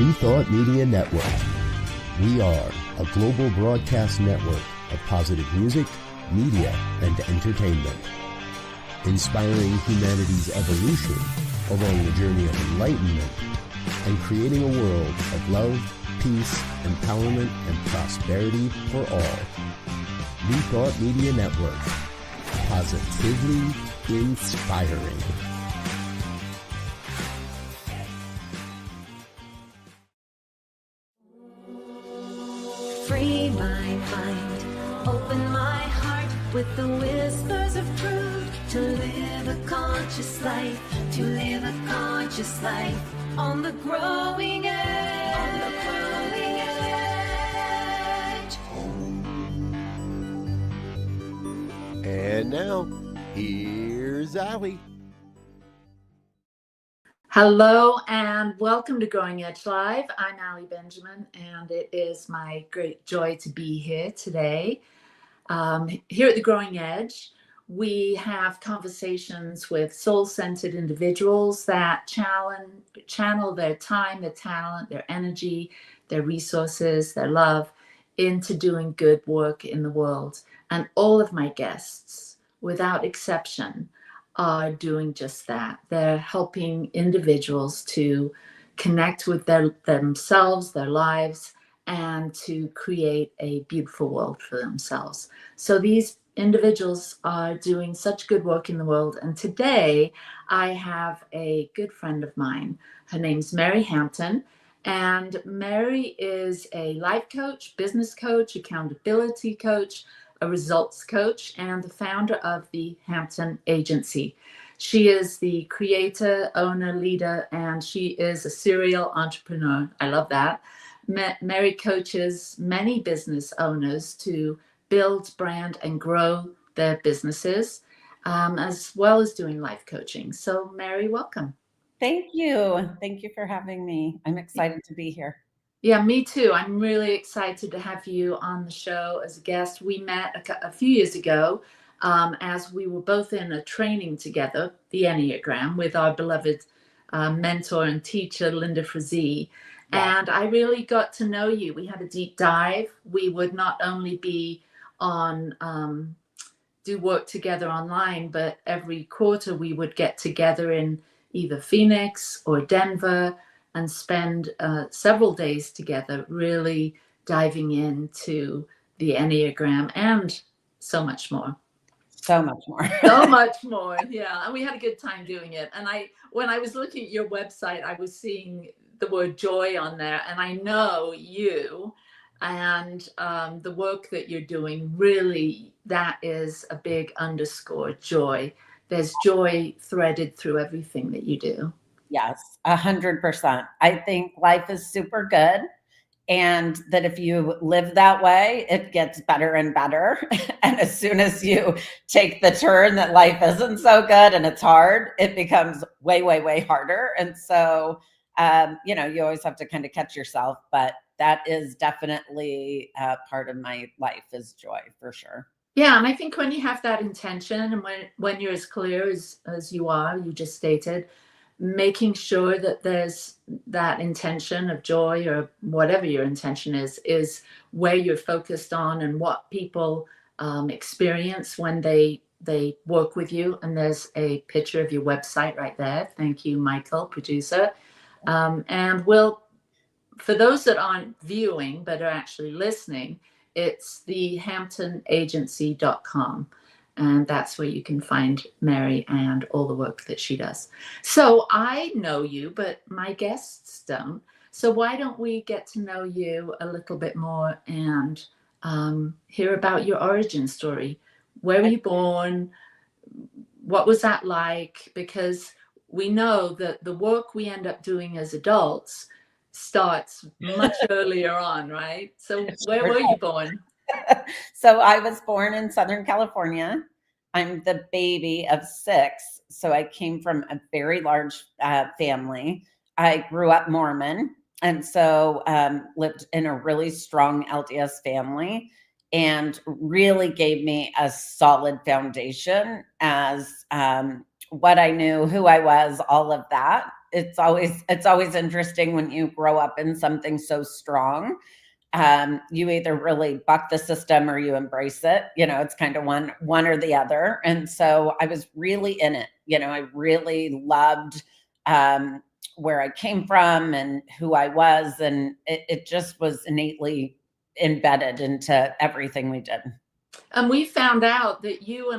New Thought Media Network. We are a global broadcast network of positive music, media, and entertainment, inspiring humanity's evolution along the journey of enlightenment and creating a world of love, peace, empowerment, and prosperity for all. New Thought Media Network. Positively inspiring. Free my mind, open my heart with the whispers of truth. To live a conscious life, to live a conscious life on the growing edge. On the growing edge. And now, here's Allie. Hello and welcome to Growing Edge Live. I'm Allie Benjamin, and it is my great joy to be here today. Here at the Growing Edge, we have conversations with soul-centered individuals that channel their time, their talent, their energy, their resources, their love into doing good work in the world. And all of my guests, without exception, are doing just that. They're helping individuals to connect with themselves, their lives, and to create a beautiful world for themselves. So these individuals are doing such good work in the world. And today I have a good friend of mine. Her name's Mary Hampton. And Mary is a life coach, business coach, accountability coach, a results coach, and the founder of the Hampton Agency. She is the creator, owner, leader, and she is a serial entrepreneur. I love that. Mary coaches many business owners to build, brand, and grow their businesses, as well as doing life coaching. So, Mary, welcome. Thank you. Thank you for having me. I'm excited to be here. Yeah, me too. I'm really excited to have you on the show as a guest. We met a few years ago as we were both in a training together, the Enneagram, with our beloved mentor and teacher, Linda Frazee. Yeah. And I really got to know you. We had a deep dive. We would not only be on do work together online, but every quarter we would get together in either Phoenix or Denver and spend several days together, really diving into the Enneagram and so much more. So much more. So much more, yeah. And we had a good time doing it. And when I was looking at your website, I was seeing the word joy on there. And I know you and the work that you're doing, really, that is a big underscore, joy. There's joy threaded through everything that you do. Yes, 100%. I think life is super good, and that if you live that way, it gets better and better. And as soon as you take the turn that life isn't so good and it's hard, it becomes way, way, way harder. And so, you always have to kind of catch yourself, but that is definitely part of my life is joy for sure. Yeah, and I think when you have that intention and when you're as clear as you are, you just stated, making sure that there's that intention of joy or whatever your intention is where you're focused on and what people experience when they work with you. And there's a picture of your website right there. Thank you, Michael, producer. And for those that aren't viewing but are actually listening, it's the hamptonagency.com. And that's where you can find Mary and all the work that she does. So I know you, but my guests don't. So why don't we get to know you a little bit more and hear about your origin story? Where were you born? What was that like? Because we know that the work we end up doing as adults starts much earlier on, right? So where were you born? So I was born in Southern California. I'm the baby of 6. So I came from a very large family. I grew up Mormon. And so lived in a really strong LDS family and really gave me a solid foundation as what I knew, who I was, all of that. it's always interesting when you grow up in something so strong. You either really buck the system or you embrace it. It's kind of one or the other. And so I was really in it. I really loved where I came from and who I was. And it just was innately embedded into everything we did. And we found out that you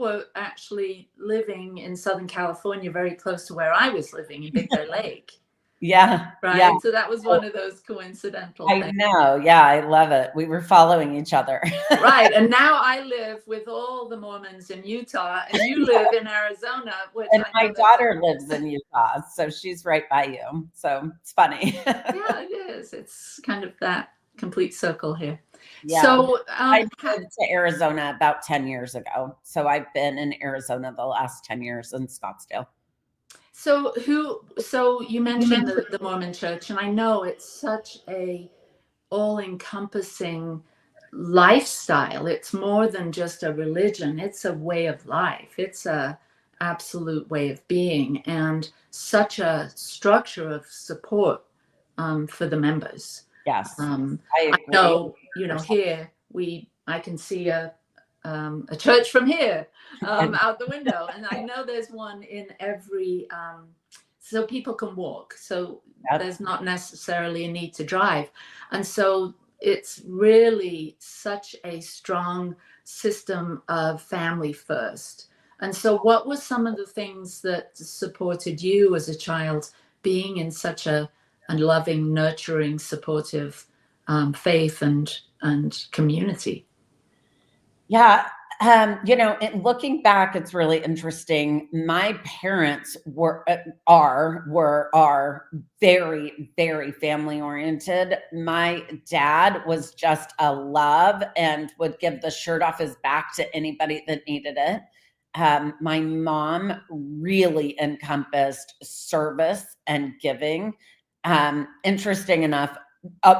were actually living in Southern California, very close to where I was living in Big Bear Lake. Yeah. Right. Yeah. So that was one of those coincidental I things. know. Yeah. I love it. We were following each other. Right. And now I live with all the Mormons in Utah, and you live in Arizona, which And my daughter lives in Utah, so she's right by you. So it's funny. Yeah, it is. It's kind of that complete circle here. Yeah. So I moved to Arizona about 10 years ago. So I've been in Arizona the last 10 years in Scottsdale. So you mentioned the Mormon Church, and I know it's such a all-encompassing lifestyle. It's more than just a religion. It's a way of life. It's a absolute way of being, and such a structure of support for the members. Yes. I know, here I can see a church from here out the window, and I know there's one in every so people can walk, so there's not necessarily a need to drive. And so it's really such a strong system of family first. And so what were some of the things that supported you as a child, being in such a loving, nurturing, supportive faith and community? Yeah. Looking back, it's really interesting. My parents are very, very family oriented. My dad was just a love and would give the shirt off his back to anybody that needed it. My mom really encompassed service and giving. Interesting enough,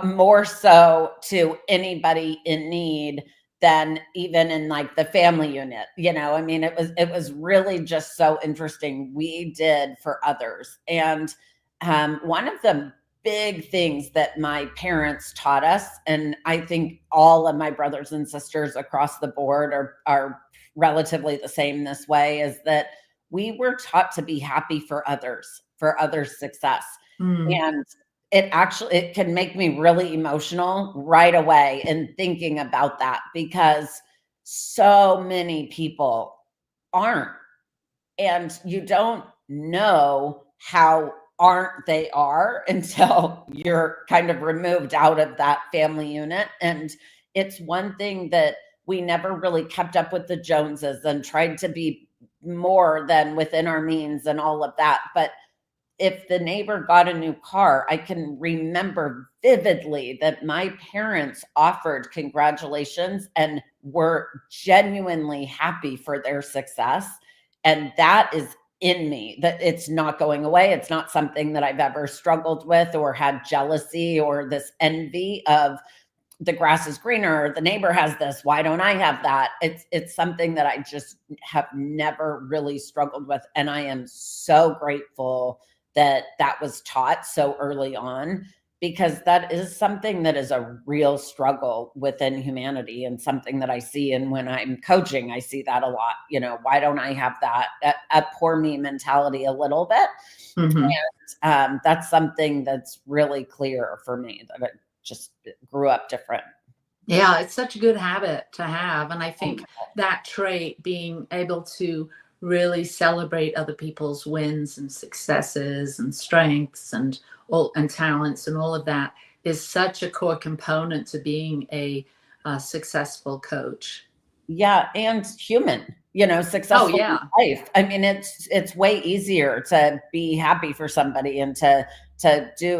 more so to anybody in need than even in like the family unit. It was really just so interesting. We did for others. And one of the big things that my parents taught us, and I think all of my brothers and sisters across the board are relatively the same this way, is that we were taught to be happy for others' success. And it can make me really emotional right away in thinking about that, because so many people aren't, and you don't know how aren't they are until you're kind of removed out of that family unit. And it's one thing that we never really kept up with the Joneses and tried to be more than within our means and all of that. But if the neighbor got a new car, I can remember vividly that my parents offered congratulations and were genuinely happy for their success. And that is in me, that it's not going away. It's not something that I've ever struggled with or had jealousy or this envy of the grass is greener, the neighbor has this, why don't I have that? It's something that I just have never really struggled with. And I am so grateful that was taught so early on, because that is something that is a real struggle within humanity, and something that I see. And when I'm coaching, I see that a lot. Why don't I have that? A poor me mentality a little bit. Mm-hmm. And that's something that's really clear for me, that it just grew up different. Yeah, it's such a good habit to have. And I think that trait, being able to really celebrate other people's wins and successes and strengths and talents and all of that, is such a core component to being a successful coach. Yeah, and human, successful in life. I mean, it's way easier to be happy for somebody and to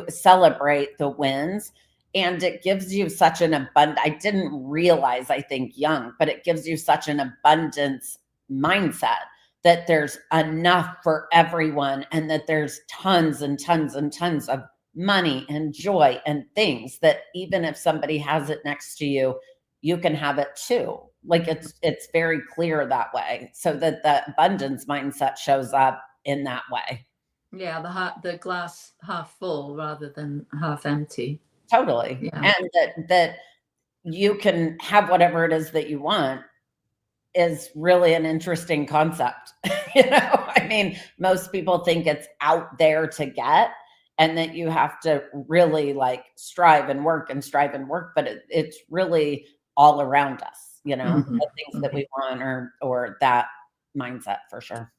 celebrate the wins. And it gives you such an abundance. I didn't realize, I think young, but it gives you such an abundance mindset, that there's enough for everyone, and that there's tons and tons and tons of money and joy and things, that even if somebody has it next to you, you can have it too. Like it's very clear that way, so that the abundance mindset shows up in that way. Yeah, the glass half full rather than half empty. Totally. Yeah. And that you can have whatever it is that you want is really an interesting concept. I mean, most people think it's out there to get and that you have to really like strive and work and strive and work, but it's really all around us, Mhm. the things that we want or that mindset for sure.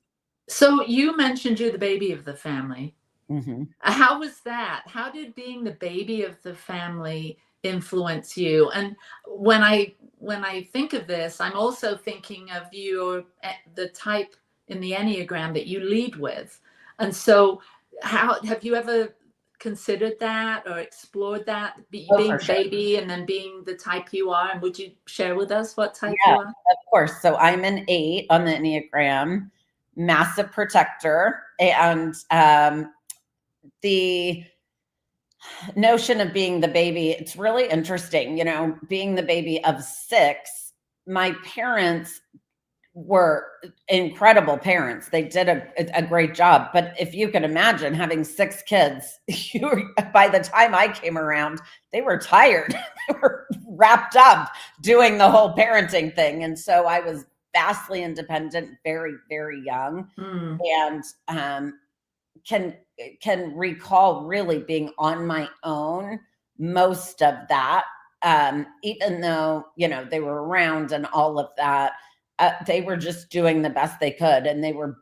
So you mentioned you're the baby of the family. Hmm. How was that? How did being the baby of the family influence you? And when I think of this, I'm also thinking of the type in the Enneagram that you lead with. And so how have you ever considered that or explored that, Oh, being for the sure. baby and then being the type you are? And would you share with us what type Yeah, you are? of course. So I'm an 8 on the Enneagram, massive protector. And the notion of being the baby, it's really interesting, being the baby of 6. My parents were incredible parents. They did a great job. But if you can imagine having 6 kids, by the time I came around, they were tired. They were wrapped up doing the whole parenting thing. And so I was vastly independent, very, very young. Mm, And can can recall really being on my own most of that, even though they were around and all of that. They were just doing the best they could, and they were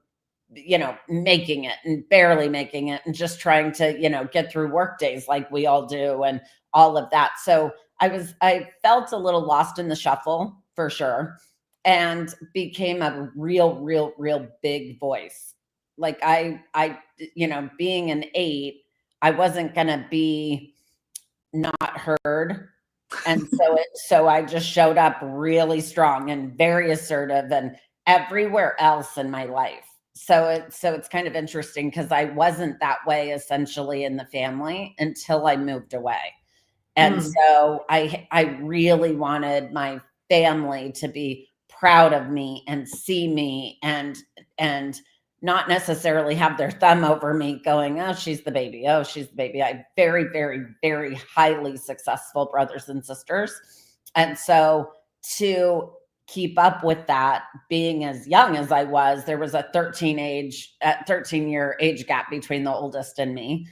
making it and barely making it and just trying to get through work days like we all do and all of that. So I felt a little lost in the shuffle for sure, and became a real big voice. Like being an 8, I wasn't going to be not heard. And so I just showed up really strong and very assertive and everywhere else in my life. So it's kind of interesting because I wasn't that way essentially in the family until I moved away. And mm, so I really wanted my family to be proud of me and see me and not necessarily have their thumb over me going, oh, she's the baby. Oh, she's the baby. I have very highly successful brothers and sisters. And so to keep up with that, being as young as I was, there was a 13-year age gap between the oldest and me.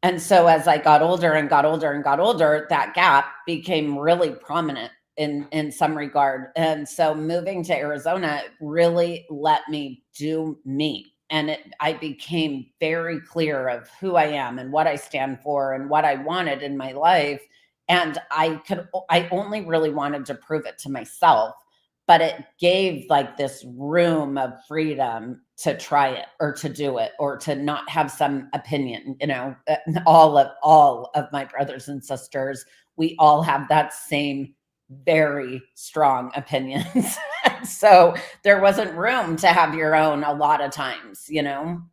And so as I got older and got older and got older, that gap became really prominent in some regard. And so moving to Arizona really let me do me. And I became very clear of who I am and what I stand for and what I wanted in my life. And I only really wanted to prove it to myself, but it gave like this room of freedom to try it or to do it or to not have some opinion. All of my brothers and sisters, we all have that same very strong opinions. So there wasn't room to have your own a lot of times.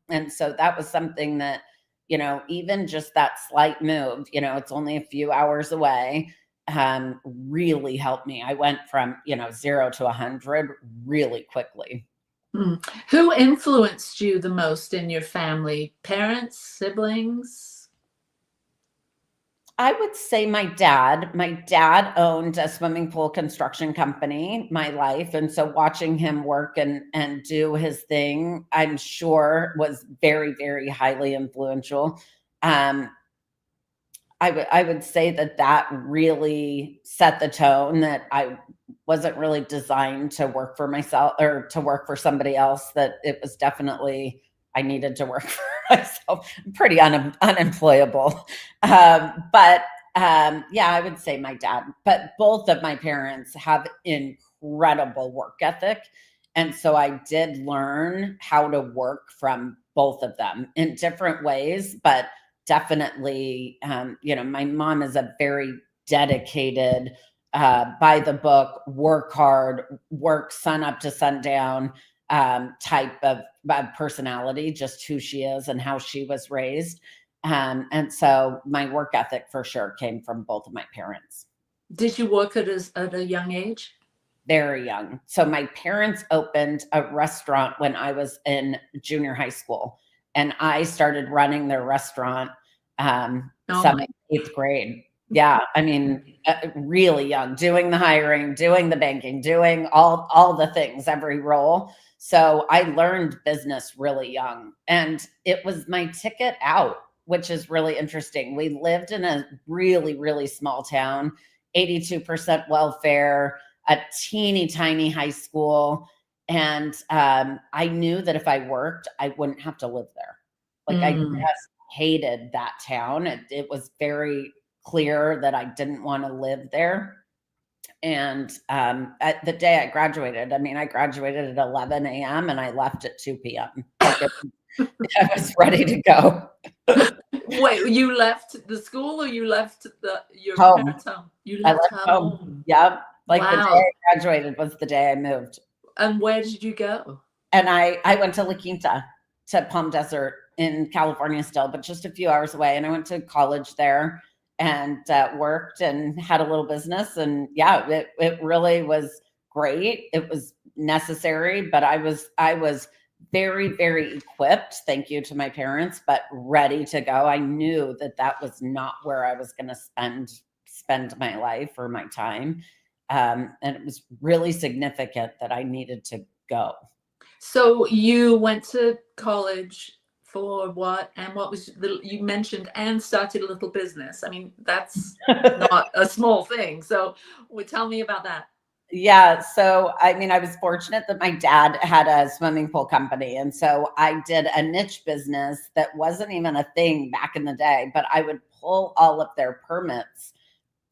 And so that was something that even just that slight move, it's only a few hours away, really helped me. I went from 0 to 100 really quickly. mm. Who influenced you the most in your family? Parents, siblings? I would say my dad. My dad owned a swimming pool construction company my life. And so watching him work and do his thing, I'm sure was very highly influential. Um, I would say that really set the tone that I wasn't really designed to work for myself or to work for somebody else, that it was definitely I needed to work for myself. I'm pretty unemployable. But yeah, I would say my dad. But both of my parents have incredible work ethic. And so I did learn how to work from both of them in different ways, but definitely, my mom is a very dedicated, by the book, work hard, work sun up to sundown, type of personality, just who she is and how she was raised. And so my work ethic for sure came from both of my parents. Did you work at a young age? Very young. So my parents opened a restaurant when I was in junior high school. and I started running their restaurant, Oh, 7th, 8th grade. Yeah. I mean, really young, doing the hiring, doing the banking, doing all the things, every role. So I learned business really young, and it was my ticket out, which is really interesting. We lived in a really, really small town, 82% welfare, a teeny tiny high school. And I knew that if I worked, I wouldn't have to live there. Like I just hated that town. It was very clear that I didn't want to live there. And at the day I graduated, I mean, I graduated at 11 a.m. and I left at 2 p.m. Like I was ready to go. Wait, you left the school or you left your Home. parents' home? You I left left home. home. Yep. Like the day Wow. I graduated was the day I moved. And where did you go? And I went to La Quinta, to Palm Desert in California still, but just a few hours away. And I went to college there and worked and had a little business. And yeah, it really was great. It was necessary, but I was very, very equipped, thank you to my parents, but ready to go. I knew that that was not where I was going to spend my life or my time. And it was really significant that I needed to go. So you went to college for what? And what was you mentioned, and started a little business. I mean, that's not a small thing. So tell me about that. Yeah. So, I mean, I was fortunate that my dad had a swimming pool company. And so I did a niche business that wasn't even a thing back in the day, but I would pull all of their permits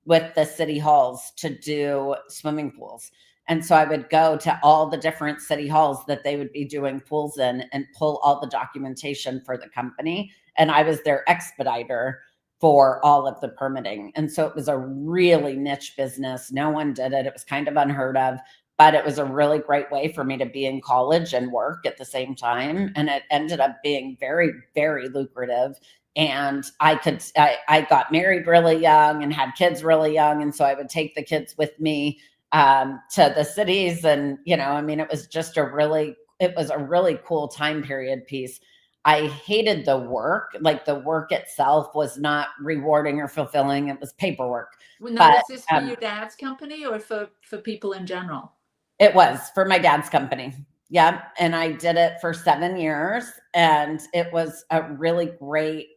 with the city halls to do swimming pools. And so I would go to all the different city halls that they would be doing pools in and pull all the documentation for the company. And I was their expediter for all of the permitting. And so it was a really niche business. No one did it. It was kind of unheard of, but it was a really great way for me to be in college and work at the same time. And it ended up being very, very lucrative. And I got married really young and had kids really young. And so I would take the kids with me to the cities. And, I mean, it was a really cool time period piece. I hated the work. Like the work itself was not rewarding or fulfilling. It was paperwork. Well, now, But, is this for your dad's company or for people in general? It was for my dad's company. Yeah. And I did it for 7 years, and it was a really great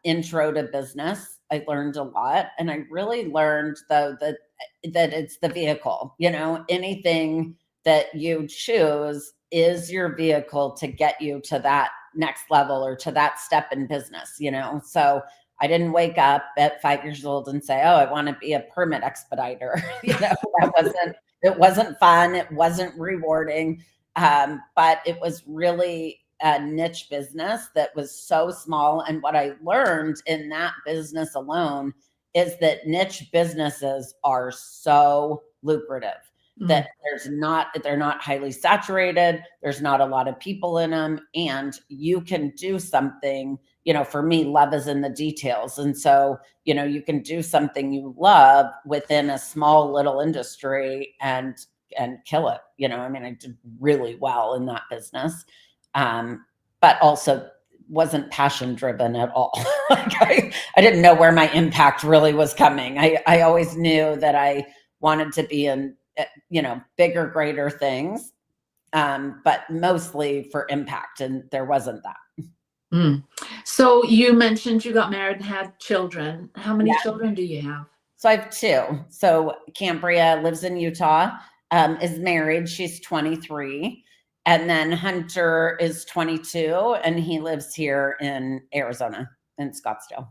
intro to business. I learned a lot, and I really learned though that it's the vehicle, anything that you choose is your vehicle to get you to that next level or to that step in business, So I didn't wake up at 5 years old and say, oh, I want to be a permit expediter. It wasn't fun. It wasn't rewarding. But it was really a niche business that was so small. And what I learned in that business alone is that niche businesses are so lucrative. That they're not highly saturated. There's not a lot of people in them, and you can do something, for me, love is in the details. And so, you can do something you love within a small little industry and kill it. I mean, I did really well in that business. But also wasn't passion driven at all. Like I didn't know where my impact really was coming. I always knew that I wanted to be in, bigger, greater things, but mostly for impact. And there wasn't that. So you mentioned you got married and had children. How many children do you have? So I have 2. So Cambria lives in Utah, is married. She's 23. And then Hunter is 22, and he lives here in Arizona, in Scottsdale.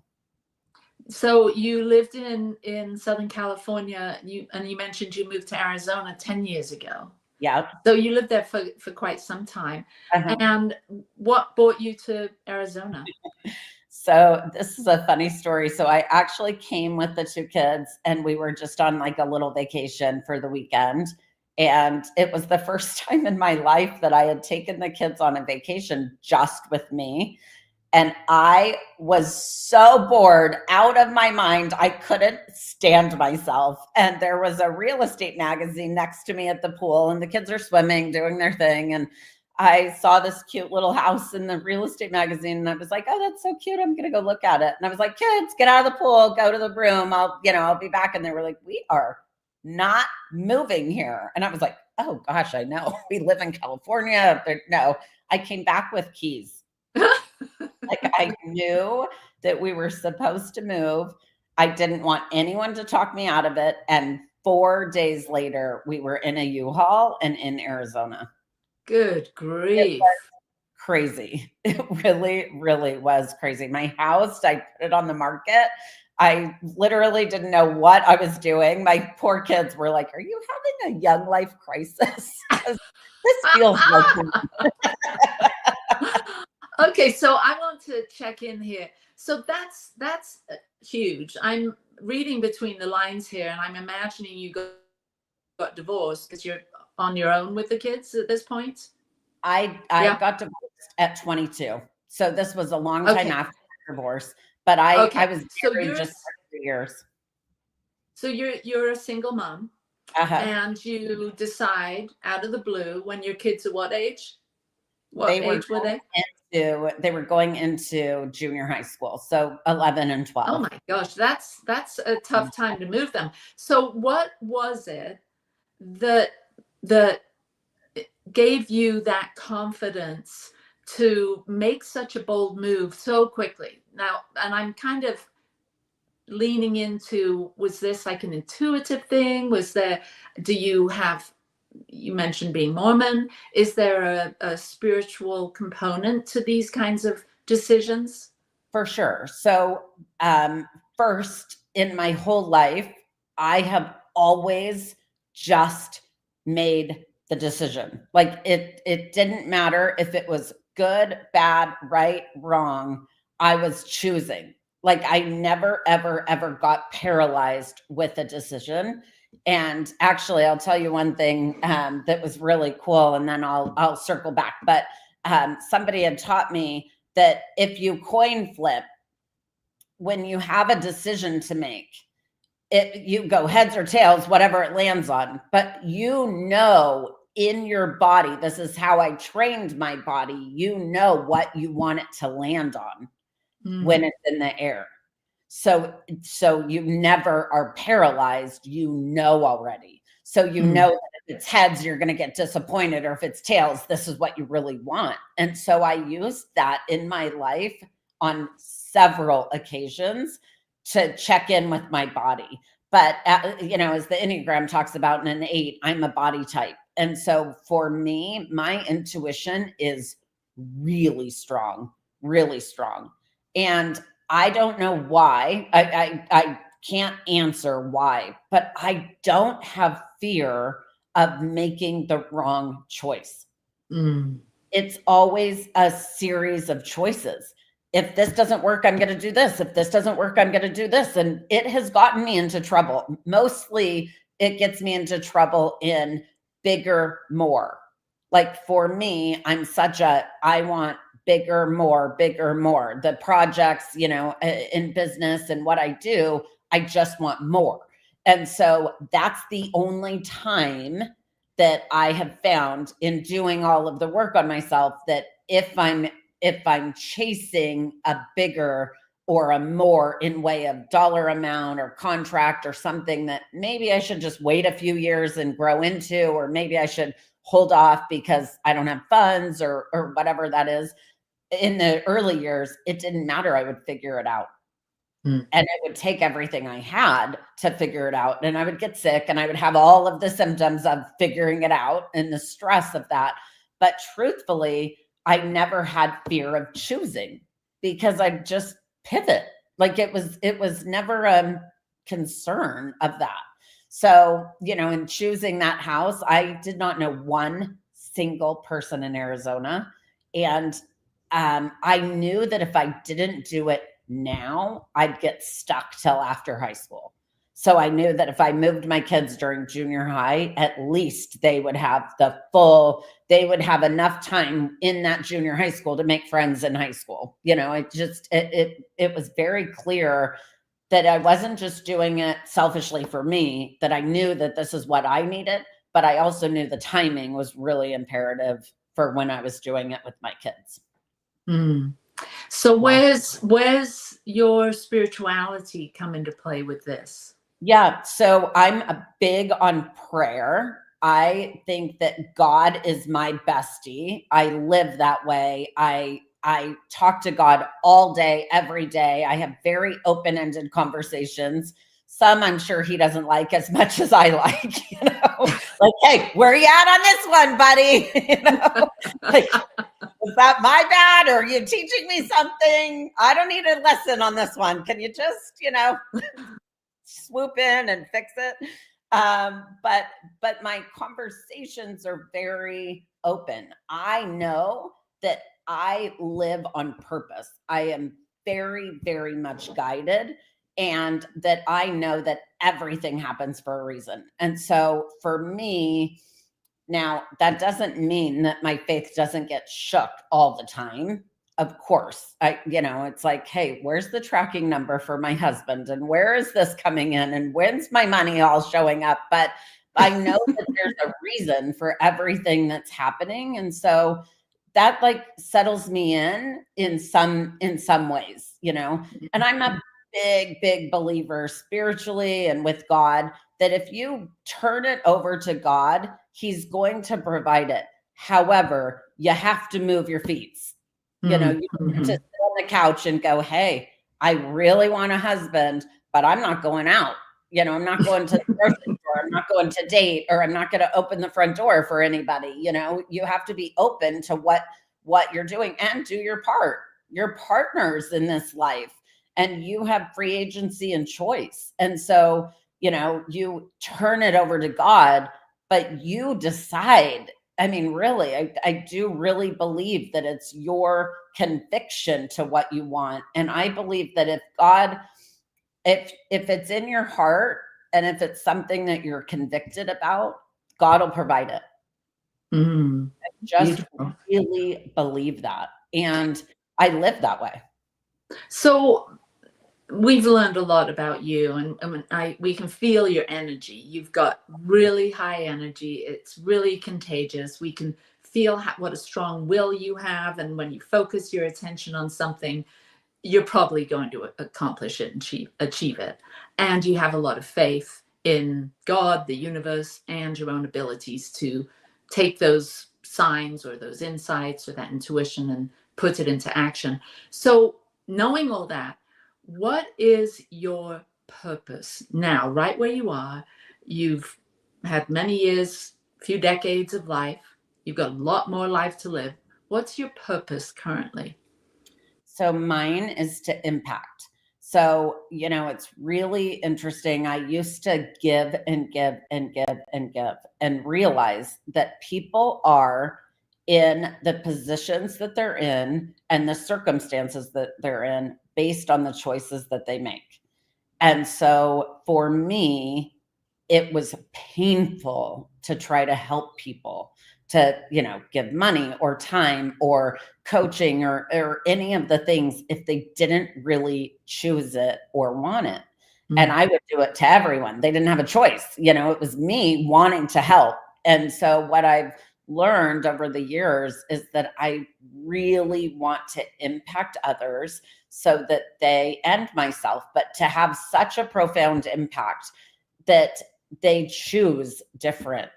So you lived in Southern California, and you mentioned you moved to Arizona 10 years ago. Yeah. So you lived there for quite some time. Uh-huh. And what brought you to Arizona? So this is a funny story. So I actually came with the 2 kids, and we were just on like a little vacation for the weekend. And it was the first time in my life that I had taken the kids on a vacation just with me. And I was so bored out of my mind. I couldn't stand myself. And there was a real estate magazine next to me at the pool, and the kids are swimming, doing their thing. And I saw this cute little house in the real estate magazine and I was like, oh, that's so cute. I'm going to go look at it. And I was like, kids, get out of the pool, go to the room. I'll be back. And they were like, we are not moving here. And I was like, oh gosh, I know. We live in California. No, I came back with keys. Like I knew that we were supposed to move. I didn't want anyone to talk me out of it. And 4 days later, we were in a U-Haul and in Arizona. Good It grief. was crazy. It really, really was crazy. My house, I put it on the market. I literally didn't know what I was doing. My poor kids were like, are you having a young life crisis? This feels like Okay, so I want to check in here. So that's huge. I'm reading between the lines here, and I'm imagining you got divorced because you're on your own with the kids at this point. I Yeah. got divorced at 22. So this was a long time Okay. after the divorce, but I was So married just for 3 years. So you're a single mom, Uh-huh. and you decide out of the blue when your kids are what age? What They were age were they? They were going into junior high school, so 11 and 12. Oh my gosh, that's a tough time to move them. So what was it that gave you that confidence to make such a bold move so quickly? Now, and I'm kind of leaning into, was this like an intuitive thing? You mentioned being Mormon. Is there a spiritual component to these kinds of decisions? For sure. So, first in my whole life, I have always just made the decision. Like it didn't matter if it was good, bad, right, wrong. I was choosing. Like I never, ever, ever got paralyzed with a decision. And actually, I'll tell you one thing that was really cool, and then I'll circle back. But somebody had taught me that if you coin flip, when you have a decision to make, you go heads or tails, whatever it lands on, but in your body, this is how I trained my body, what you want it to land on when it's in the air. So you never are paralyzed, already. So that if it's heads, you're going to get disappointed, or if it's tails, this is what you really want. And so I used that in my life on several occasions to check in with my body. But, as the Enneagram talks about in an 8, I'm a body type. And so for me, my intuition is really strong, really strong. And I don't know why. I can't answer why, but I don't have fear of making the wrong choice. It's always a series of choices. If this doesn't work, I'm going to do this. If this doesn't work, I'm going to do this. And it has gotten me into trouble. Mostly it gets me into trouble in bigger, more. Like for me, I want bigger, more, bigger, more. The projects, in business and what I do, I just want more. And so that's the only time that I have found in doing all of the work on myself, that if I'm chasing a bigger or a more in way of dollar amount or contract or something that maybe I should just wait a few years and grow into, or maybe I should hold off because I don't have funds or whatever that is. In the early years, it didn't matter. I would figure it out. And it would take everything I had to figure it out. And I would get sick and I would have all of the symptoms of figuring it out and the stress of that. But truthfully, I never had fear of choosing because I just pivot. Like it was never a concern of that. So, in choosing that house, I did not know one single person in Arizona. And I knew that if I didn't do it now, I'd get stuck till after high school. So I knew that if I moved my kids during junior high, at least they would have enough time in that junior high school to make friends in high school. It was very clear that I wasn't just doing it selfishly for me, that I knew that this is what I needed, but I also knew the timing was really imperative for when I was doing it with my kids. Mm. So where's your spirituality come into play with this? Yeah, so I'm a big on prayer. I think that God is my bestie. I live that way. I talk to God all day, every day. I have very open-ended conversations. Some I'm sure he doesn't like as much as I like, like, hey, where are you at on this one, buddy? Like, was that my bad? Or are you teaching me something? I don't need a lesson on this one. Can you just, swoop in and fix it? But my conversations are very open. I know that I live on purpose. I am very, very much guided, and that I know that everything happens for a reason. And so for me, now that doesn't mean that my faith doesn't get shook all the time. Of course, it's like, hey, where's the tracking number for my husband? And where is this coming in? And when's my money all showing up? But I know that there's a reason for everything that's happening. And so that like settles me in some ways, and I'm a big, big believer spiritually and with God, that if you turn it over to God, he's going to provide it. However, you have to move your feet. You have to sit on the couch and go, hey, I really want a husband, but I'm not going out. I'm not going to the grocery store. I'm not going to date, or I'm not going to open the front door for anybody. You have to be open to what you're doing and do your part. Your partners in this life, and you have free agency and choice. And so, you turn it over to God, but you decide. I mean, really, I do really believe that it's your conviction to what you want. And I believe that if it's in your heart, and if it's something that you're convicted about, God will provide it. I just really believe that. And I live that way. So we've learned a lot about you, and we can feel your energy. You've got really high energy. It's really contagious. We can feel what a strong will you have. And when you focus your attention on something, you're probably going to accomplish it and achieve it. And you have a lot of faith in God, the universe, and your own abilities to take those signs or those insights or that intuition and put it into action. So knowing all that, what is your purpose now, right where you are? You've had many years, few decades of life. You've got a lot more life to live. What's your purpose currently? So mine is to impact. So, it's really interesting. I used to give and give and give and give, and realize that people are in the positions that they're in and the circumstances that they're in based on the choices that they make. And so for me, it was painful to try to help people, to, give money or time or coaching or any of the things if they didn't really choose it or want it. And I would do it to everyone. They didn't have a choice. It was me wanting to help. And so what I've learned over the years is that I really want to impact others so that they, and myself, but to have such a profound impact that they choose different,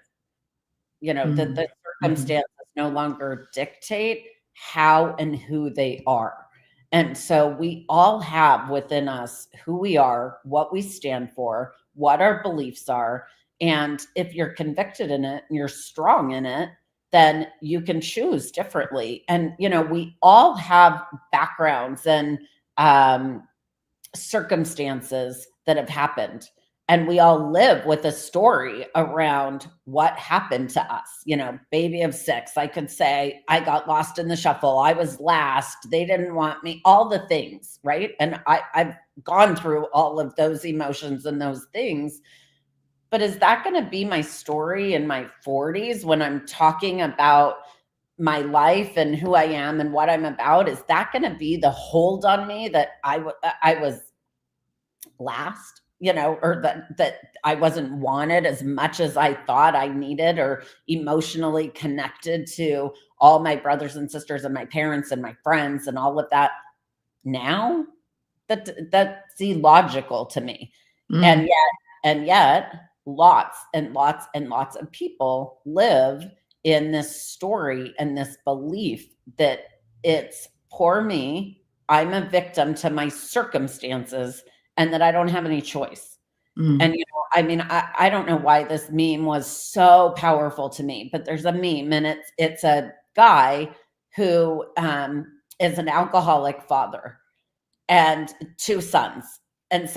that the circumstances no longer dictate how and who they are. And so we all have within us who we are, what we stand for, what our beliefs are. And if you're convicted in it and you're strong in it, then you can choose differently. And, we all have backgrounds and circumstances that have happened. And we all live with a story around what happened to us. Baby of 6, I could say, I got lost in the shuffle. I was last. They didn't want me, all the things, right? And I've gone through all of those emotions and those things. But is that going to be my story in my 40s when I'm talking about my life and who I am and what I'm about? Is that going to be the hold on me that I was last? or that I wasn't wanted as much as I thought I needed, or emotionally connected to all my brothers and sisters and my parents and my friends and all of that. Now that's illogical to me. Mm. And yet lots and lots and lots of people live in this story and this belief that it's poor me, I'm a victim to my circumstances, and that I don't have any choice. Mm. And, I don't know why this meme was so powerful to me, but there's a meme, and it's a guy who is an alcoholic father and two sons. And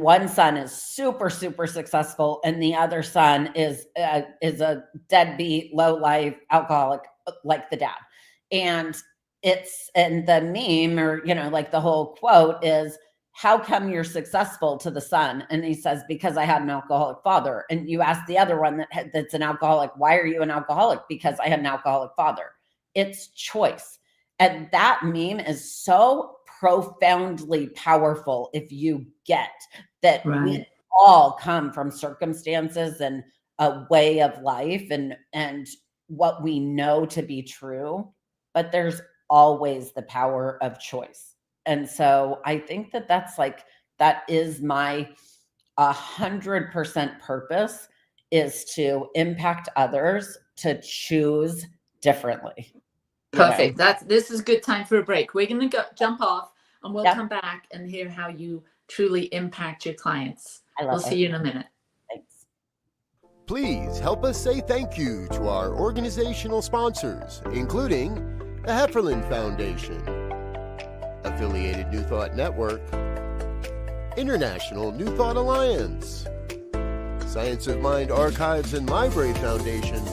one son is super, super successful, and the other son is a deadbeat, low life alcoholic, like the dad. And the meme, or like the whole quote is, "How come you're successful?" to the son, and he says, "Because I had an alcoholic father." And you ask the other one that's an alcoholic, "Why are you an alcoholic?" "Because I had an alcoholic father." It's choice. And that meme is so profoundly powerful if you get that. Right. We all come from circumstances and a way of life and what we know to be true, but there's always the power of choice. And so I think that is my 100% purpose, is to impact others to choose differently. Perfect. This is a good time for a break. We're going to jump off, and we'll Yep. come back and hear how you truly impact your clients. I love We'll see you in a minute. Thanks. Please help us say thank you to our organizational sponsors, including the Hefferland Foundation, Affiliated New Thought Network, International New Thought Alliance, Science of Mind Archives and Library Foundation,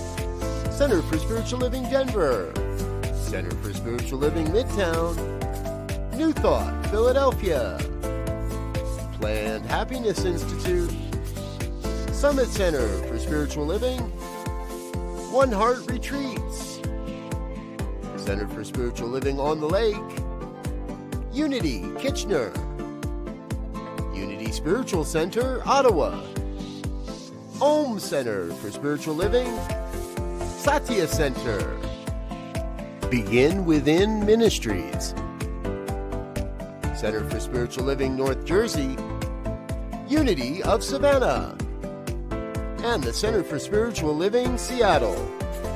Center for Spiritual Living Denver, Center for Spiritual Living Midtown, New Thought Philadelphia, Planned Happiness Institute, Summit Center for Spiritual Living, One Heart Retreats, Center for Spiritual Living on the Lake, Unity Kitchener, Unity Spiritual Center Ottawa, Om Center for Spiritual Living, Satya Center, Begin Within Ministries, Center for Spiritual Living North Jersey, Unity of Savannah, and the Center for Spiritual Living Seattle,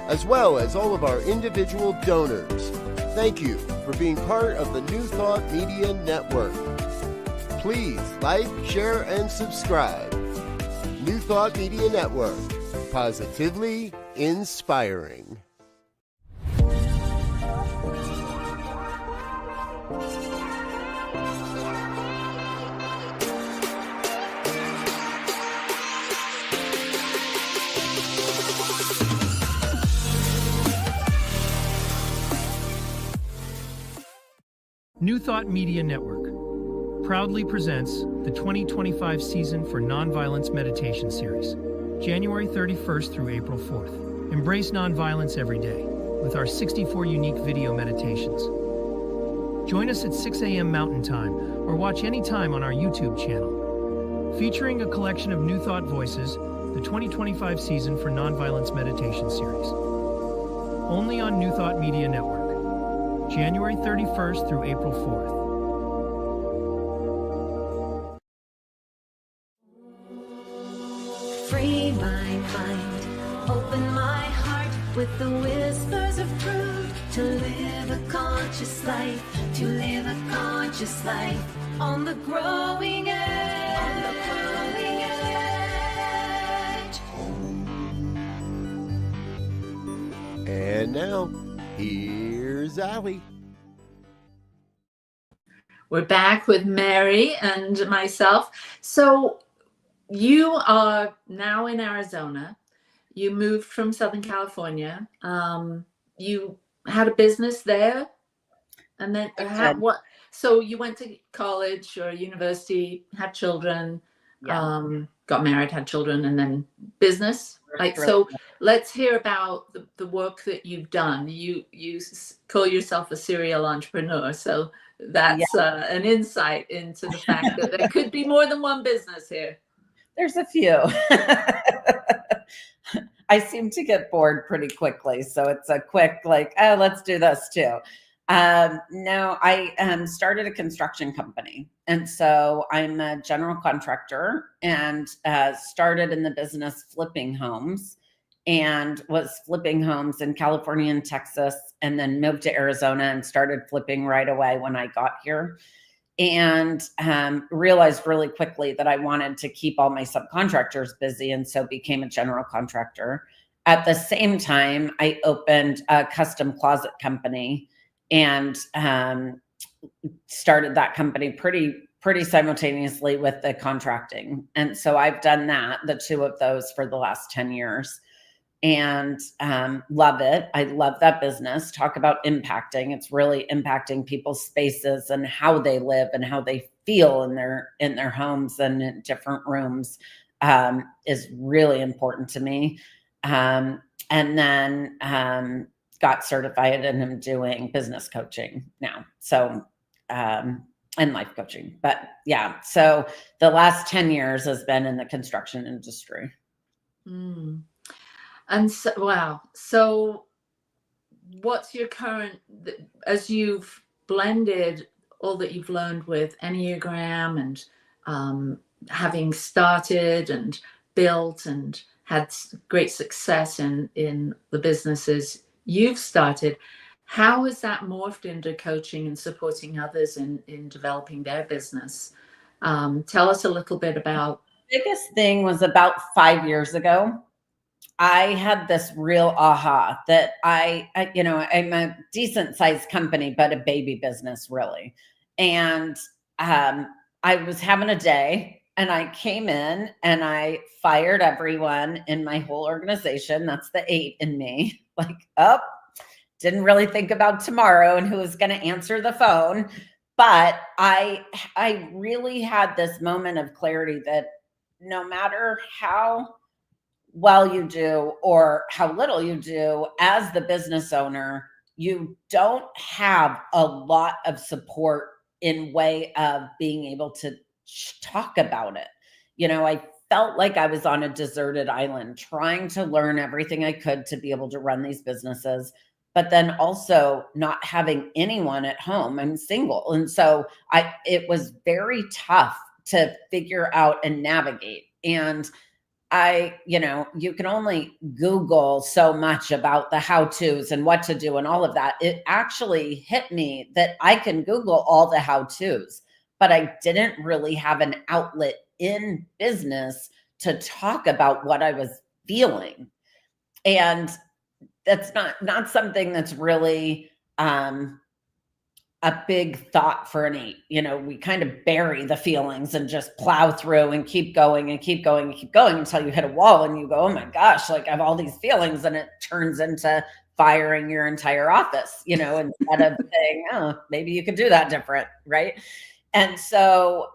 as well as all of our individual donors. Thank you for being part of the New Thought Media Network. Please like, share, and subscribe. New Thought Media Network, positively inspiring. New Thought Media Network proudly presents the 2025 season for Nonviolence Meditation Series, January 31st through April 4th. Embrace nonviolence every day with our 64 unique video meditations. Join us at 6 a.m. Mountain Time or watch anytime on our YouTube channel. Featuring a collection of New Thought voices, the 2025 season for Nonviolence Meditation Series. Only on New Thought Media Network. January 31st through April 4th. Free my mind, open my heart with the whispers of truth. To live a conscious life, to live a conscious life on the growing edge. On the growing edge. And now, here's Allie. We're back with Mary and myself. So you are now in Arizona. You moved from Southern California. You had a business there, and then so you went to college or university, had children. Yeah. got married, had children, and then business. Like, so let's hear about the work that you've done. You call yourself a serial entrepreneur. So that's an insight into the fact that there could be more than one business here. There's a few. I seem to get bored pretty quickly. So it's a quick, like, oh, let's do this too. No, I started a construction company. And so I'm a general contractor and started in the business flipping homes, and was flipping homes in California and Texas, and then moved to Arizona and started flipping right away when I got here. And realized really quickly that I wanted to keep all my subcontractors busy, and so became a general contractor. At the same time, I opened a custom closet company and started that company pretty simultaneously with the contracting. And so I've done that, the two of those, for the last 10 years. And love it. I love that business. Talk about impacting. It's really impacting people's spaces and how they live and how they feel in their homes and in different rooms is really important to me. And then got certified, and I'm doing business coaching now. So and life coaching. But yeah, so the last 10 years has been in the construction industry. Mm. And so, wow. So what's your current, as you've blended all that you've learned with Enneagram and having started and built and had great success in the businesses you've started, how has that morphed into coaching and supporting others in developing their business? Tell us a little bit about. The biggest thing was about 5 years ago. I had this real aha that I'm a decent sized company, but a baby business really. And I was having a day, and I came in and I fired everyone in my whole organization. That's the 8 in me. Like, didn't really think about tomorrow and who was going to answer the phone. But I really had this moment of clarity that no matter how well you do or how little you do as the business owner, you don't have a lot of support in way of being able to talk about it. I felt like I was on a deserted island trying to learn everything I could to be able to run these businesses, but then also not having anyone at home. I'm single. And so it was very tough to figure out and navigate. And you can only Google so much about the how-tos and what to do and all of that. It actually hit me that I can Google all the how-tos, but I didn't really have an outlet in business to talk about what I was feeling. And that's not something that's really a big thought for an 8. We kind of bury the feelings and just plow through and keep going and keep going and keep going until you hit a wall and you go, oh my gosh, like I have all these feelings, and it turns into firing your entire office, instead of saying, oh, maybe you could do that different. Right. And so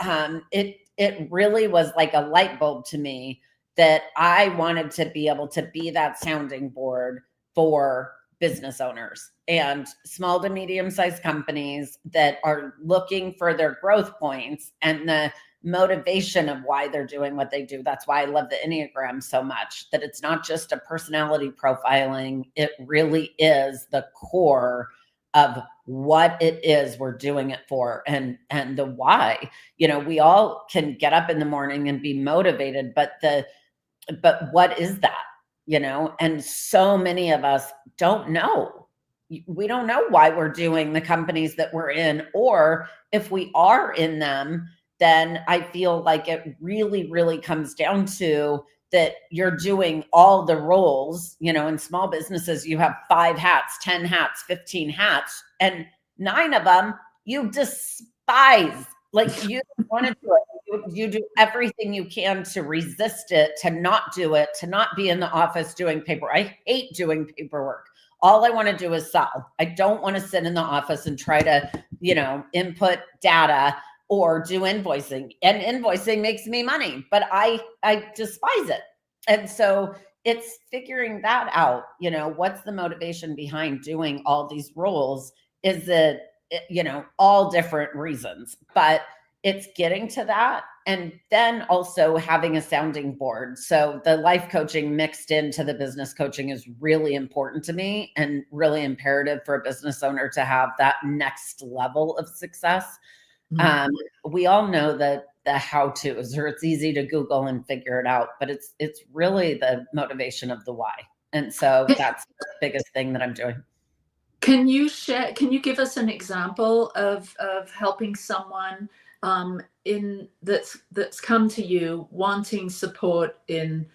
it really was like a light bulb to me that I wanted to be able to be that sounding board for business owners and small to medium-sized companies that are looking for their growth points and the motivation of why they're doing what they do. That's why I love the Enneagram so much, that it's not just a personality profiling. It really is the core of what it is we're doing it for and the why. We all can get up in the morning and be motivated, but what is that? And so many of us don't know. We don't know why we're doing the companies that we're in, or if we are in them, then I feel like it really, really comes down to that you're doing all the roles. In small businesses, you have 5 hats, 10 hats, 15 hats, and 9 of them you despise. Like you don't want to do it. You do everything you can to resist it, to not do it, to not be in the office doing paper. I hate doing paperwork. All I want to do is sell. I don't want to sit in the office and try to, input data or do invoicing, and invoicing makes me money, but I despise it. And so it's figuring that out, what's the motivation behind doing all these roles? Is it, all different reasons, but it's getting to that. And then also having a sounding board. So the life coaching mixed into the business coaching is really important to me, and really imperative for a business owner to have that next level of success. We all know that the how-tos, or it's easy to Google and figure it out, but it's really the motivation of the why. And so that's the biggest thing that I'm doing. Can you give us an example of helping someone that's come to you wanting support in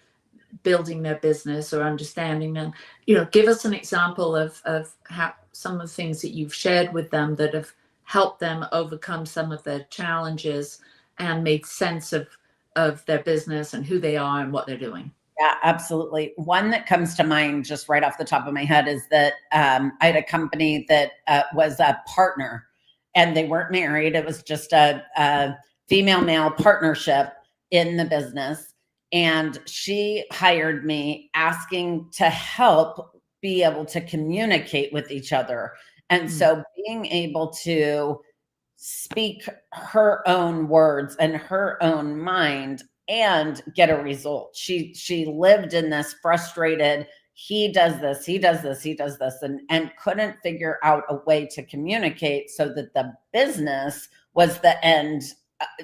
building their business or understanding them? Give us an example of how some of the things that you've shared with them that have helped them overcome some of their challenges and made sense of their business and who they are and what they're doing. Yeah, absolutely. One that comes to mind just right off the top of my head is that I had a company that was a partner, and they weren't married. It was just a female-male partnership in the business. And she hired me asking to help be able to communicate with each other. And so being able to speak her own words and her own mind and get a result. She lived in this frustrated, he does this, and couldn't figure out a way to communicate so that the business was the end.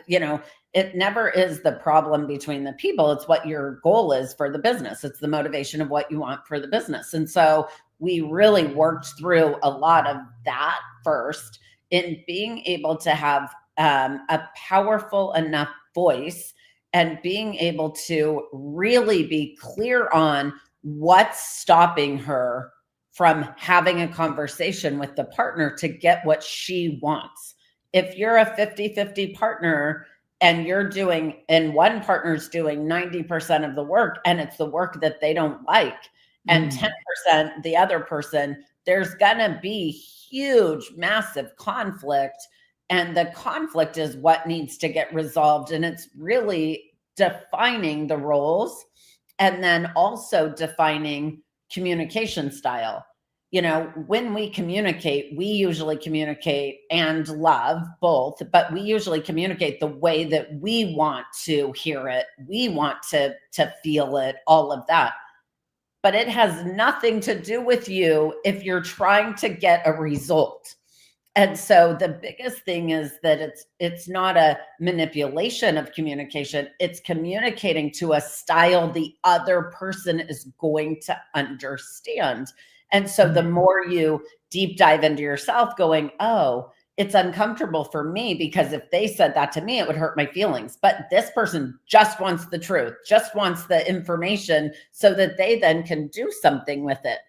It never is the problem between the people. It's what your goal is for the business. It's the motivation of what you want for the business. And so we really worked through a lot of that first, in being able to have a powerful enough voice, and being able to really be clear on what's stopping her from having a conversation with the partner to get what she wants. If you're a 50-50 partner and one partner's doing 90% of the work, and it's the work that they don't like, and 10% the other person, there's gonna be huge, massive conflict. And the conflict is what needs to get resolved. And it's really defining the roles, and then also defining communication style. When we communicate, we usually communicate and love both, but we usually communicate the way that we want to hear it. We want to feel it, all of that. But it has nothing to do with you if you're trying to get a result. And so the biggest thing is that it's not a manipulation of communication. It's communicating to a style the other person is going to understand. And so the more you deep dive into yourself going, oh, it's uncomfortable for me because if they said that to me, it would hurt my feelings. But this person just wants the truth, just wants the information so that they then can do something with it.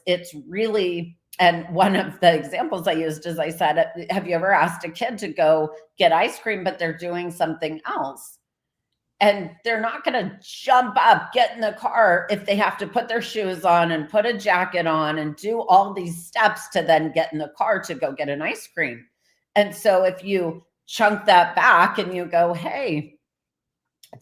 It's really... And one of the examples I used is, I said, have you ever asked a kid to go get ice cream, but they're doing something else? And they're not going to jump up, get in the car if they have to put their shoes on and put a jacket on and do all these steps to then get in the car to go get an ice cream. And so if you chunk that back and you go, hey,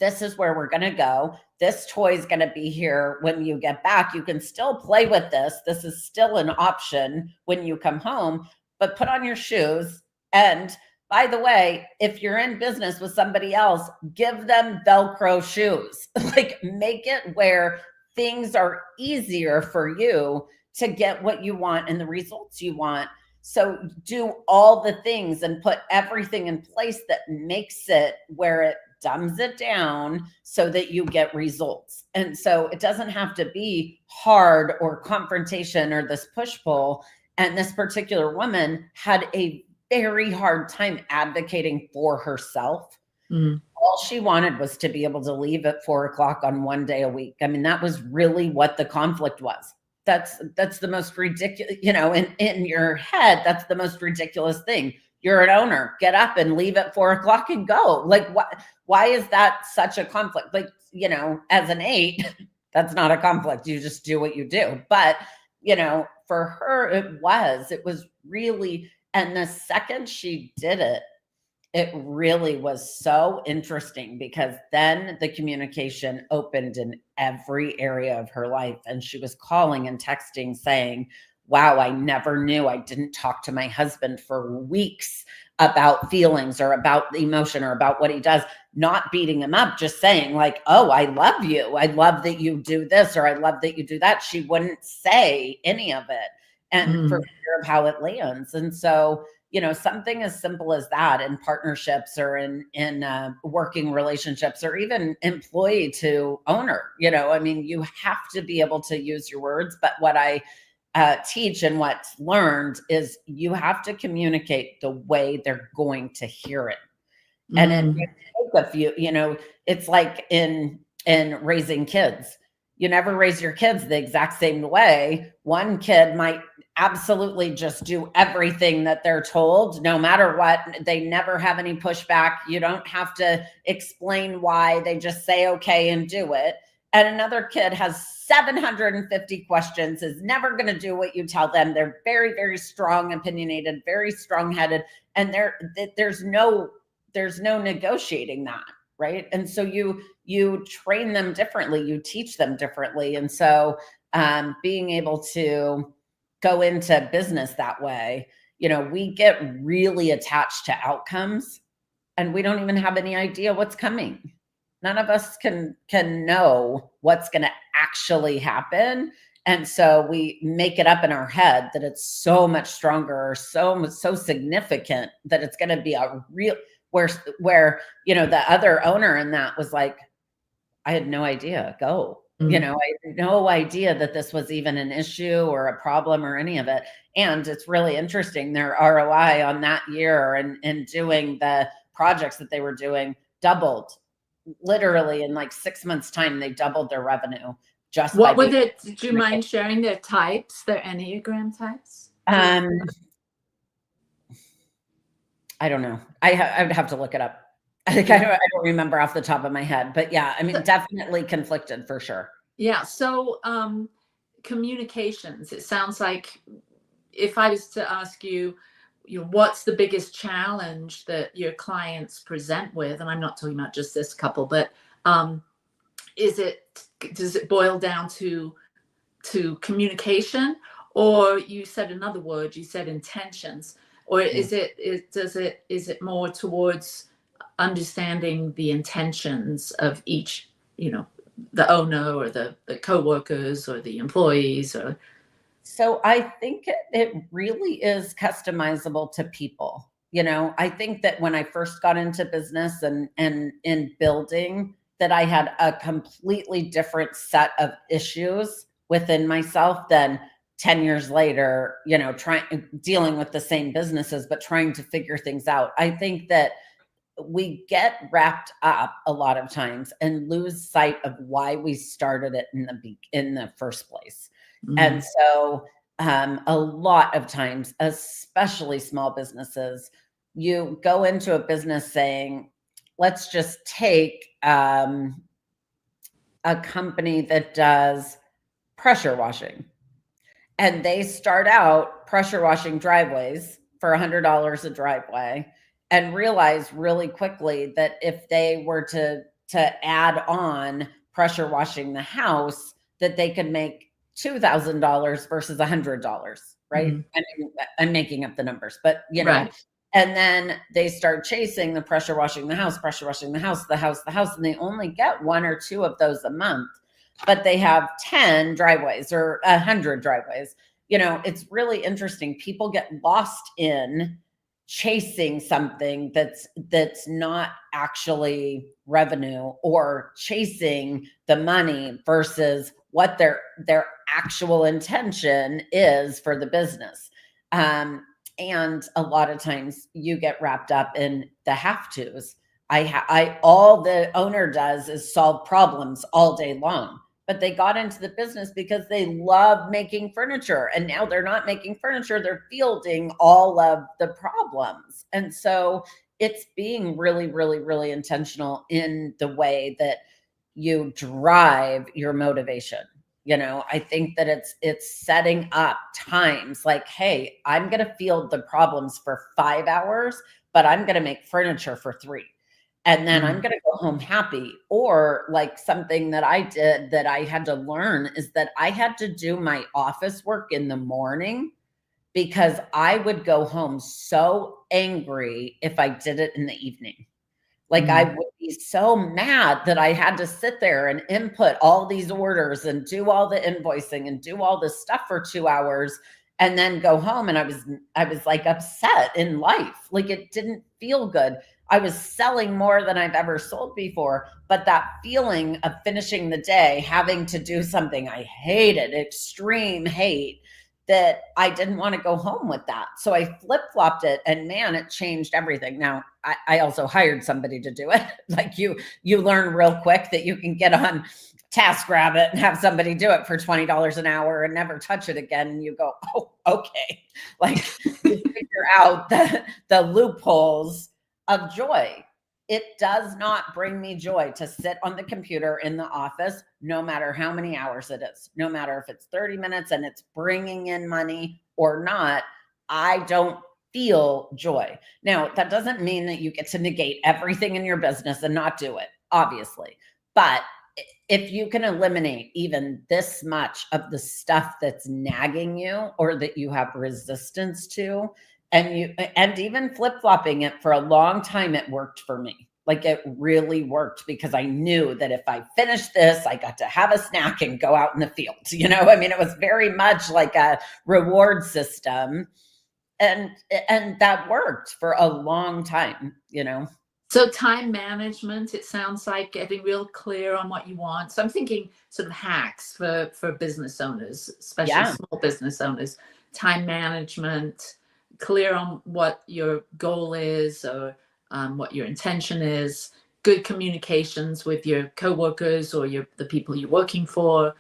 this is where we're going to go. This toy is going to be here when you get back. You can still play with this. This is still an option when you come home, but put on your shoes. And by the way, if you're in business with somebody else, give them Velcro shoes. Like, make it where things are easier for you to get what you want and the results you want. So do all the things and put everything in place that makes it where it dumbs it down so that you get results. And so it doesn't have to be hard or confrontation or this push-pull. And this particular woman had a very hard time advocating for herself. All she wanted was to be able to leave at 4:00 on one day a week. I mean, that was really what the conflict was. That's the most ridiculous, in your head, that's the most ridiculous thing. You're an owner, get up and leave at 4:00 and go. Like, why is that such a conflict? Like, as an 8, that's not a conflict. You just do what you do. But, for her, it was really, and the second she did it, it really was so interesting because then the communication opened in every area of her life. And she was calling and texting saying, wow, I never knew. I didn't talk to my husband for weeks about feelings or about emotion or about what he does, not beating him up, just saying like, oh, I love you. I love that you do this, or I love that you do that. She wouldn't say any of it. And for fear of how it lands. And so, something as simple as that in partnerships or in working relationships or even employee to owner, I mean, you have to be able to use your words. But what I teach and what's learned is you have to communicate the way they're going to hear it. And then you take a few, it's like in raising kids. You never raise your kids the exact same way. One kid might absolutely just do everything that they're told, no matter what. They never have any pushback. You don't have to explain why. They just say, okay, and do it. And another kid has 750 questions, is never going to do what you tell them. They're very, very strong, opinionated, very strong-headed. And there's no negotiating that. Right. And so you train them differently, you teach them differently. And so being able to go into business that way, we get really attached to outcomes and we don't even have any idea what's coming. None of us can know what's going to actually happen. And so we make it up in our head that it's so much stronger or so significant that it's going to be a real, where the other owner in that was like, I had no idea. Go. I had no idea that this was even an issue or a problem or any of it. And it's really interesting. Their ROI on that year and doing the projects that they were doing doubled. Literally in like 6 months' time, they doubled their revenue. Just what were the? Did you mind sharing their types, their Enneagram types? I don't know. I would have to look it up. I don't remember off the top of my head, but yeah, I mean, definitely conflicted for sure. Yeah. So communications, it sounds like if I was to ask you, what's the biggest challenge that your clients present with? And I'm not talking about just this couple, but does it boil down to communication, or you said another word, you said intentions, or is it more towards understanding the intentions of each, the owner or the co-workers or the employees? Or so I think it really is customizable to people. I think that when I first got into business and in building, that I had a completely different set of issues within myself than 10 years later, dealing with the same businesses, but trying to figure things out. I think that we get wrapped up a lot of times and lose sight of why we started it in the first place. And so a lot of times, especially small businesses, you go into a business saying, let's just take a company that does pressure washing. And they start out pressure washing driveways for $100 a driveway and realize really quickly that if they were to add on pressure washing the house, that they could make $2,000 versus $100, right? I mean, I'm making up the numbers, but right. And then they start chasing the pressure washing the house, and they only get 1 or 2 of those a month, but they have 10 driveways or 100 driveways. It's really interesting. People get lost in chasing something that's not actually revenue, or chasing the money versus what their actual intention is for the business. And a lot of times you get wrapped up in the have-tos. All the owner does is solve problems all day long, but they got into the business because they love making furniture. And now they're not making furniture. They're fielding all of the problems. And so it's being really, really, really intentional in the way that you drive your motivation. I think that it's setting up times like, hey, I'm going to field the problems for 5 hours, but I'm going to make furniture for 3. And then I'm going to go home happy. Or like something that I did that I had to learn is that I had to do my office work in the morning, because I would go home so angry if I did it in the evening. Like I would be so mad that I had to sit there and input all these orders and do all the invoicing and do all this stuff for 2 hours and then go home. And I was like upset in life. Like it didn't feel good. I was selling more than I've ever sold before, but that feeling of finishing the day, having to do something I hated, extreme hate, that I didn't want to go home with that. So I flip-flopped it, and man, it changed everything. Now, I also hired somebody to do it. Like you learn real quick that you can get on TaskRabbit and have somebody do it for $20 an hour and never touch it again. And you go, oh, okay. Like you figure out the loopholes of joy. It does not bring me joy to sit on the computer in the office, no matter how many hours it is, no matter if it's 30 minutes and it's bringing in money or not. I don't feel joy. Now, that doesn't mean that you get to negate everything in your business and not do it, obviously. But if you can eliminate even this much of the stuff that's nagging you or that you have resistance to, and even flip-flopping it for a long time, it worked for me. Like it really worked, because I knew that if I finished this, I got to have a snack and go out in the field. You know, I mean, it was very much like a reward system, and that worked for a long time, you know. So time management, it sounds like getting real clear on what you want. So I'm thinking sort of hacks for business owners, especially small business owners. Time management, clear on what your goal is, or what your intention is, good communications with your coworkers or the people you're working for.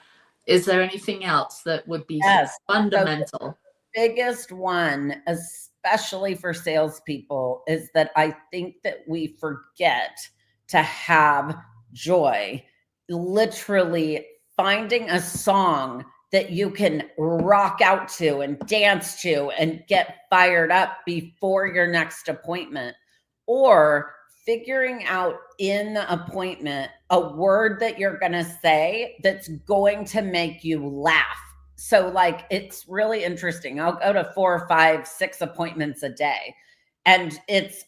Is there anything else that would be fundamental? So the biggest one, especially for salespeople, is that I think that we forget to have joy. Literally finding a song that you can rock out to and dance to and get fired up before your next appointment, or figuring out in the appointment a word that you're going to say that's going to make you laugh. So like, it's really interesting. I'll go to 4, 5, 6 appointments a day, and it's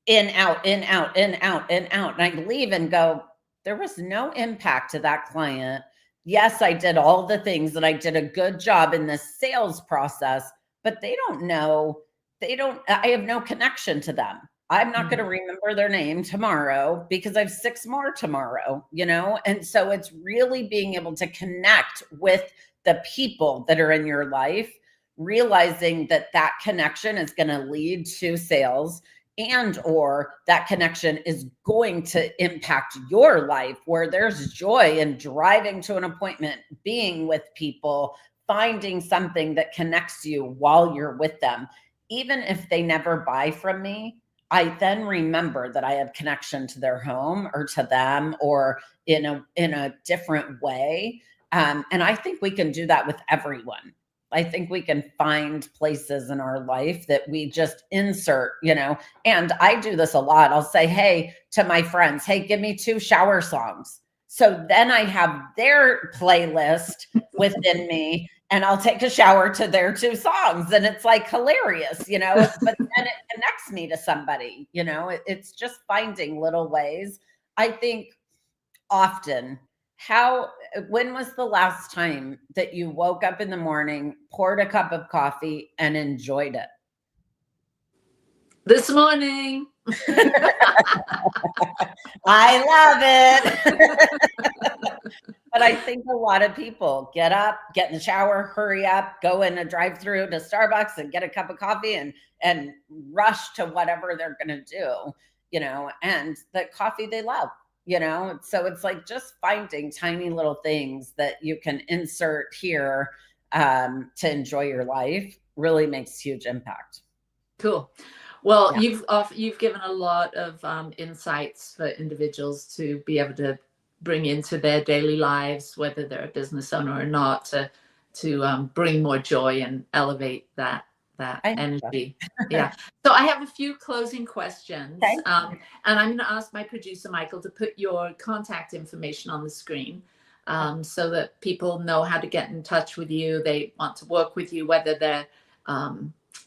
in, out, in, out, in, out, in, out. And I leave and go, there was no impact to that client. Yes, I did all the things that I did a good job in the sales process, but they don't know. I have no connection to them. I'm not going to remember their name tomorrow because I have 6 more tomorrow, you know? And so it's really being able to connect with the people that are in your life, realizing that that connection is going to lead to sales, and or that connection is going to impact your life, where there's joy in driving to an appointment, being with people, finding something that connects you while you're with them. Even if they never buy from me, I then remember that I had connection to their home or to them, or in a different way. And I think we can do that with everyone. I think we can find places in our life that we just insert, you know, and I do this a lot. I'll say, hey, to my friends, hey, give me 2 shower songs. So then I have their playlist within me, and I'll take a shower to their 2 songs. And it's like hilarious, you know, but then it connects me to somebody, you know. It's just finding little ways. I think often, when was the last time that you woke up in the morning, poured a cup of coffee, and enjoyed it? This morning. I love it. But I think a lot of people get up, get in the shower, hurry up, go in a drive-through to Starbucks and get a cup of coffee and rush to whatever they're going to do, you know, and the coffee they love. You know, so it's like just finding tiny little things that you can insert here to enjoy your life really makes huge impact. Cool. Well, yeah. You've given a lot of insights for individuals to be able to bring into their daily lives, whether they're a business owner or not, to bring more joy and elevate that that I hope so. energy. Yeah. So I have a few closing questions. Okay. And I'm going to ask my producer, Michael, to put your contact information on the screen so that people know how to get in touch with you. They want to work with you, whether they're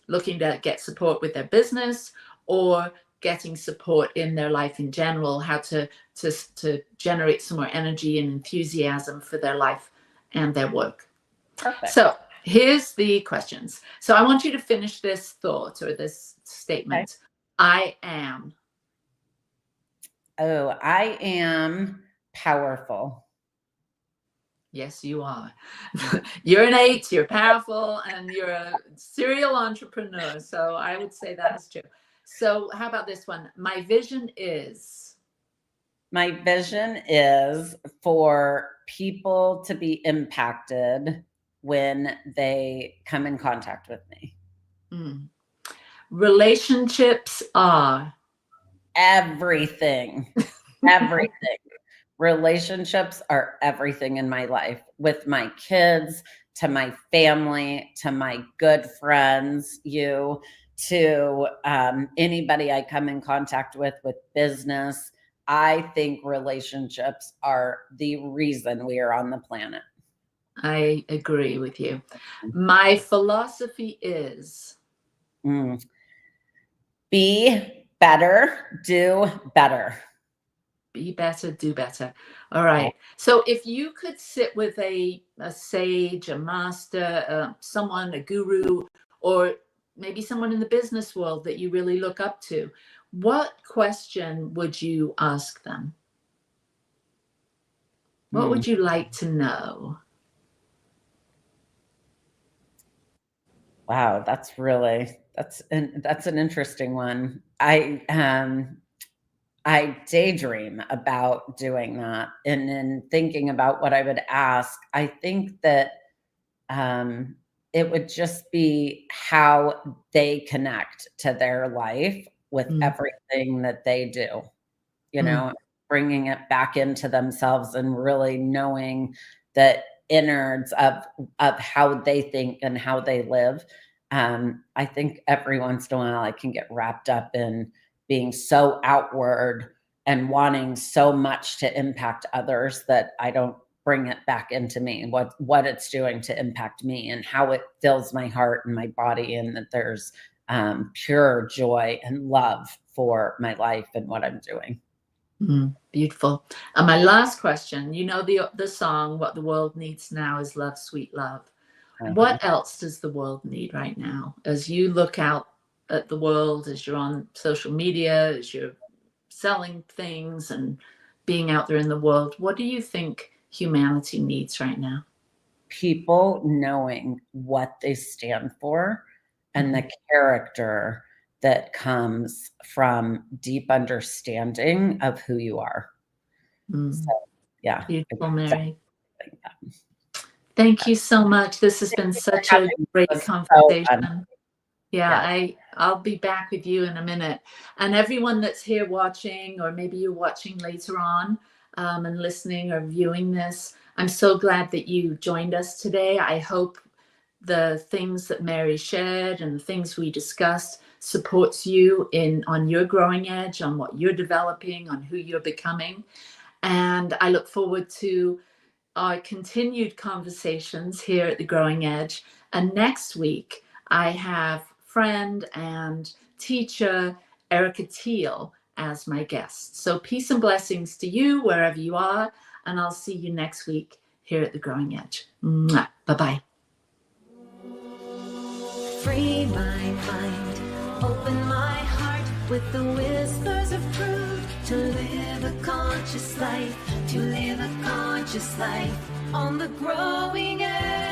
looking to get support with their business or getting support in their life in general, how to generate some more energy and enthusiasm for their life and their work. Perfect. So here's the questions. So I want you to finish this thought or this statement. Okay. I am. Oh, I am powerful. Yes, you are. You're an 8, you're powerful, and you're a serial entrepreneur. So I would say that is true. So how about this one? My vision is? My vision is for people to be impacted when they come in contact with me. Relationships are? Everything. Everything. Relationships are everything in my life, with my kids, to my family, to my good friends, to anybody I come in contact with business. I think relationships are the reason we are on the planet. I agree with you. My philosophy is? Be better, do better. Be better, do better. All right. So if you could sit with a sage, a master, someone, a guru, or maybe someone in the business world that you really look up to, what question would you ask them? What would you like to know? Wow, that's an interesting one. I daydream about doing that, and in thinking about what I would ask, I think that it would just be how they connect to their life with everything that they do, bringing it back into themselves and really knowing the innards of how they think and how they live. I think every once in a while I can get wrapped up in being so outward and wanting so much to impact others that I don't bring it back into me, what it's doing to impact me and how it fills my heart and my body, and that there's pure joy and love for my life and what I'm doing. Beautiful. And my last question, the song, What the World Needs Now is Love, Sweet Love. What else does the world need right now? As you look out at the world, as you're on social media, as you're selling things and being out there in the world, what do you think humanity needs right now? People knowing what they stand for and the character that comes from deep understanding of who you are. So, yeah. Beautiful, Mary. Thank you so much. This has been such a great conversation. Yeah, I'll be back with you in a minute. And everyone that's here watching, or maybe you're watching later on and listening or viewing this, I'm so glad that you joined us today. I hope the things that Mary shared and the things we discussed supports you on your growing edge, on what you're developing, on who you're becoming. And I look forward to our continued conversations here at the Growing Edge. And next week, I have friend and teacher Erica Teal as my guest. So peace and blessings to you wherever you are. And I'll see you next week here at the Growing Edge. Bye-bye. Free my mind, open my heart with the whispers of truth, to live a conscious life, to live a conscious life on the growing edge.